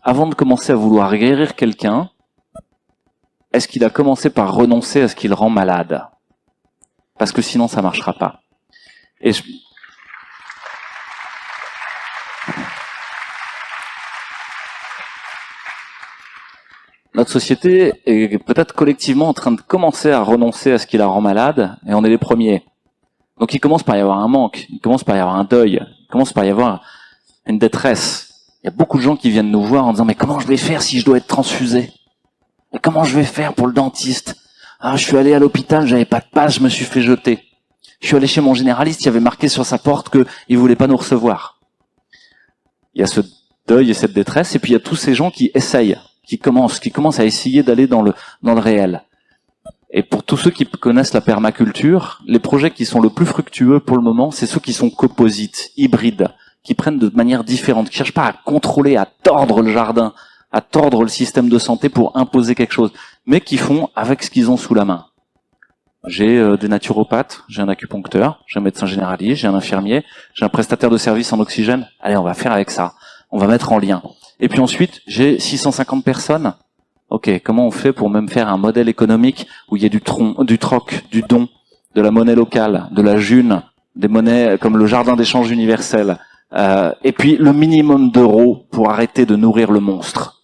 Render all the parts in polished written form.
avant de commencer à vouloir guérir quelqu'un, est-ce qu'il a commencé par renoncer à ce qui le rend malade? Parce que sinon, ça marchera pas. Et notre société est peut-être collectivement en train de commencer à renoncer à ce qui la rend malade, et on est les premiers. Donc il commence par y avoir un manque, il commence par y avoir un deuil, il commence par y avoir une détresse. Il y a beaucoup de gens qui viennent nous voir en disant « Mais comment je vais faire si je dois être transfusé? Et comment je vais faire pour le dentiste? Ah, je suis allé à l'hôpital, j'avais pas de passe, je me suis fait jeter. Je suis allé chez mon généraliste, il y avait marqué sur sa porte qu'il voulait pas nous recevoir. » Il y a ce deuil et cette détresse, et puis il y a tous ces gens qui essayent, qui commencent à essayer d'aller dans le réel. Et pour tous ceux qui connaissent la permaculture, les projets qui sont le plus fructueux pour le moment, c'est ceux qui sont composites, hybrides, qui prennent de manière différente, qui cherchent pas à contrôler, à tordre le jardin, à tordre le système de santé pour imposer quelque chose, mais qui font avec ce qu'ils ont sous la main. J'ai des naturopathes, j'ai un acupuncteur, j'ai un médecin généraliste, j'ai un infirmier, j'ai un prestataire de services en oxygène. Allez, on va faire avec ça. On va mettre en lien. Et puis ensuite, j'ai 650 personnes. Ok, comment on fait pour même faire un modèle économique où il y a du troc, du don, de la monnaie locale, de la june, des monnaies comme le jardin d'échange universel, et puis le minimum d'euros pour arrêter de nourrir le monstre.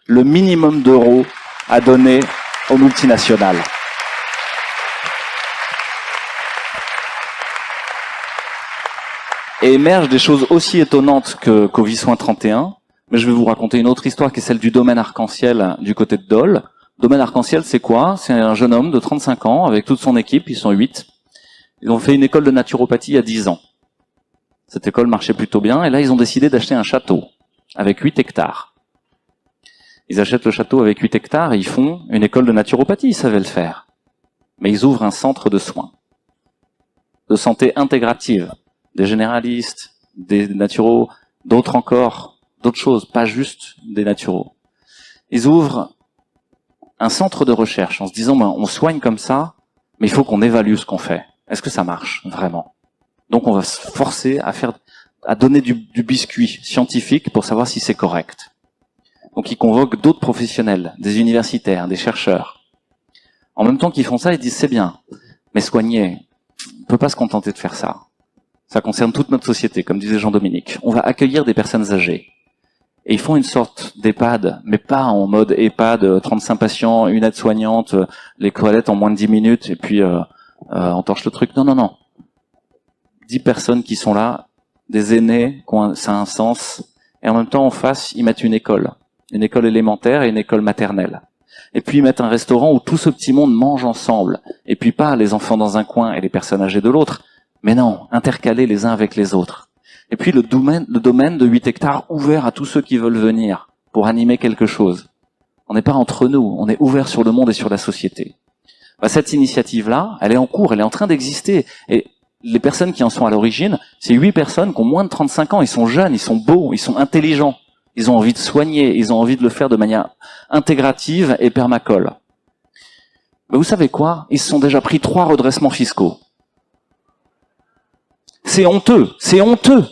Le minimum d'euros à donner aux multinationales. Et émergent des choses aussi étonnantes qu'au Vissoin 31. Mais je vais vous raconter une autre histoire qui est celle du domaine arc-en-ciel du côté de Dole. Domaine arc-en-ciel, c'est quoi? C'est un jeune homme de 35 ans avec toute son équipe, ils sont 8. Ils ont fait une école de naturopathie il y a 10 ans. Cette école marchait plutôt bien, et là ils ont décidé d'acheter un château avec 8 hectares. Ils achètent le château avec 8 hectares et ils font une école de naturopathie, ils savaient le faire. Mais ils ouvrent un centre de soins, de santé intégrative, des généralistes, des naturaux, d'autres encore, d'autres choses, pas juste des naturaux. Ils ouvrent un centre de recherche en se disant, on soigne comme ça, mais il faut qu'on évalue ce qu'on fait. Est-ce que ça marche vraiment? Donc on va se forcer à donner du biscuit scientifique pour savoir si c'est correct. Donc ils convoquent d'autres professionnels, des universitaires, des chercheurs. En même temps qu'ils font ça, ils disent c'est bien, mais soigner, on peut pas se contenter de faire ça. Ça concerne toute notre société, comme disait Jean-Dominique. On va accueillir des personnes âgées. Et ils font une sorte d'EHPAD, mais pas en mode EHPAD, 35 patients, une aide-soignante, les toilettes en moins de 10 minutes, et puis on torche le truc. Non. 10 personnes qui sont là, des aînés, ça a un sens. Et en même temps, en face, ils mettent une école élémentaire et une école maternelle. Et puis ils mettent un restaurant où tout ce petit monde mange ensemble. Et puis pas les enfants dans un coin et les personnes âgées de l'autre, mais non, intercalés les uns avec les autres. Et puis le domaine de 8 hectares ouvert à tous ceux qui veulent venir pour animer quelque chose. On n'est pas entre nous, on est ouvert sur le monde et sur la société. Cette initiative-là, elle est en cours, elle est en train d'exister. Et les personnes qui en sont à l'origine, c'est 8 personnes qui ont moins de 35 ans, ils sont jeunes, ils sont beaux, ils sont intelligents. Ils ont envie de soigner, ils ont envie de le faire de manière intégrative et permacole. Mais vous savez quoi? Ils se sont déjà pris 3 redressements fiscaux. C'est honteux, c'est honteux.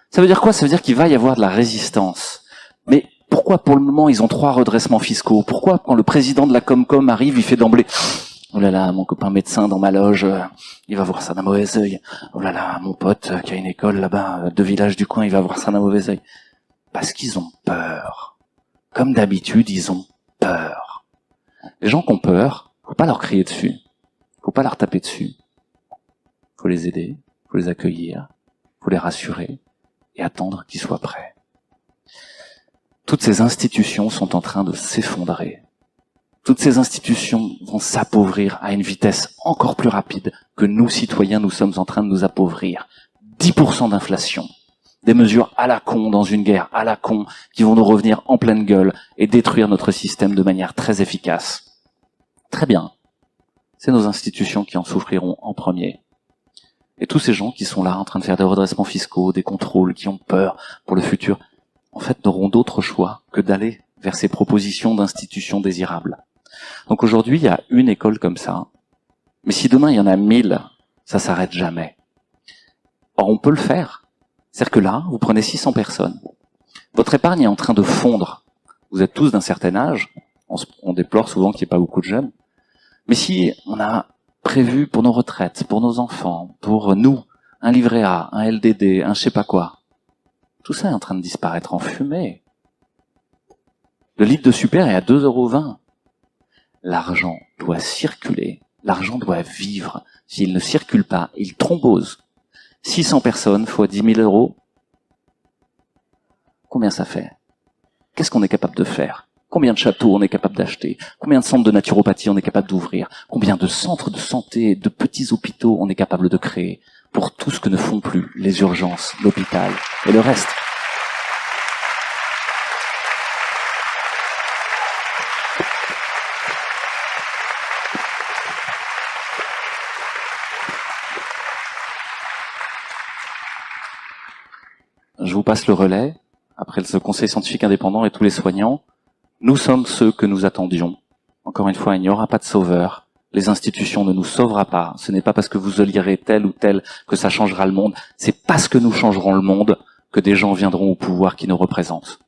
Ça veut dire quoi? Ça veut dire qu'il va y avoir de la résistance. Mais pourquoi pour le moment ils ont 3 redressements fiscaux? Pourquoi quand le président de la Comcom arrive, il fait d'emblée « Oh là là, mon copain médecin dans ma loge, il va voir ça d'un mauvais œil. Oh là là, mon pote qui a une école là-bas, 2 villages du coin, il va voir ça d'un mauvais œil. » Parce qu'ils ont peur. Comme d'habitude, ils ont peur. Les gens qui ont peur, faut pas leur crier dessus. Faut pas leur taper dessus. Faut les aider, faut les accueillir, faut les rassurer et attendre qu'ils soient prêts. Toutes ces institutions sont en train de s'effondrer. Toutes ces institutions vont s'appauvrir à une vitesse encore plus rapide que nous, citoyens, nous sommes en train de nous appauvrir. 10% d'inflation. Des mesures à la con dans une guerre à la con qui vont nous revenir en pleine gueule et détruire notre système de manière très efficace. Très bien. C'est nos institutions qui en souffriront en premier. Et tous ces gens qui sont là en train de faire des redressements fiscaux, des contrôles, qui ont peur pour le futur, en fait n'auront d'autre choix que d'aller vers ces propositions d'institutions désirables. Donc aujourd'hui, il y a une école comme ça. Mais si demain il y en a 1000, ça s'arrête jamais. Or on peut le faire. C'est-à-dire que là, vous prenez 600 personnes, Votre épargne est en train de fondre. Vous êtes tous d'un certain âge. On déplore souvent qu'il n'y ait pas beaucoup de jeunes. Mais si on a prévu pour nos retraites, pour nos enfants, pour nous, un livret A, un LDD, un je sais pas quoi, tout ça est en train de disparaître en fumée. Le litre de super est à 2,20 €. L'argent doit circuler, l'argent doit vivre. S'il ne circule pas, il thrombose. 600 personnes fois 10 000 €, combien ça fait? Qu'est-ce qu'on est capable de faire? Combien de châteaux on est capable d'acheter? Combien de centres de naturopathie on est capable d'ouvrir? Combien de centres de santé, de petits hôpitaux on est capable de créer pour tout ce que ne font plus les urgences, l'hôpital et le reste? Je vous passe le relais, après ce conseil scientifique indépendant et tous les soignants. Nous sommes ceux que nous attendions. Encore une fois, il n'y aura pas de sauveur. Les institutions ne nous sauvera pas. Ce n'est pas parce que vous élirez tel ou tel que ça changera le monde. C'est parce que nous changerons le monde que des gens viendront au pouvoir qui nous représentent.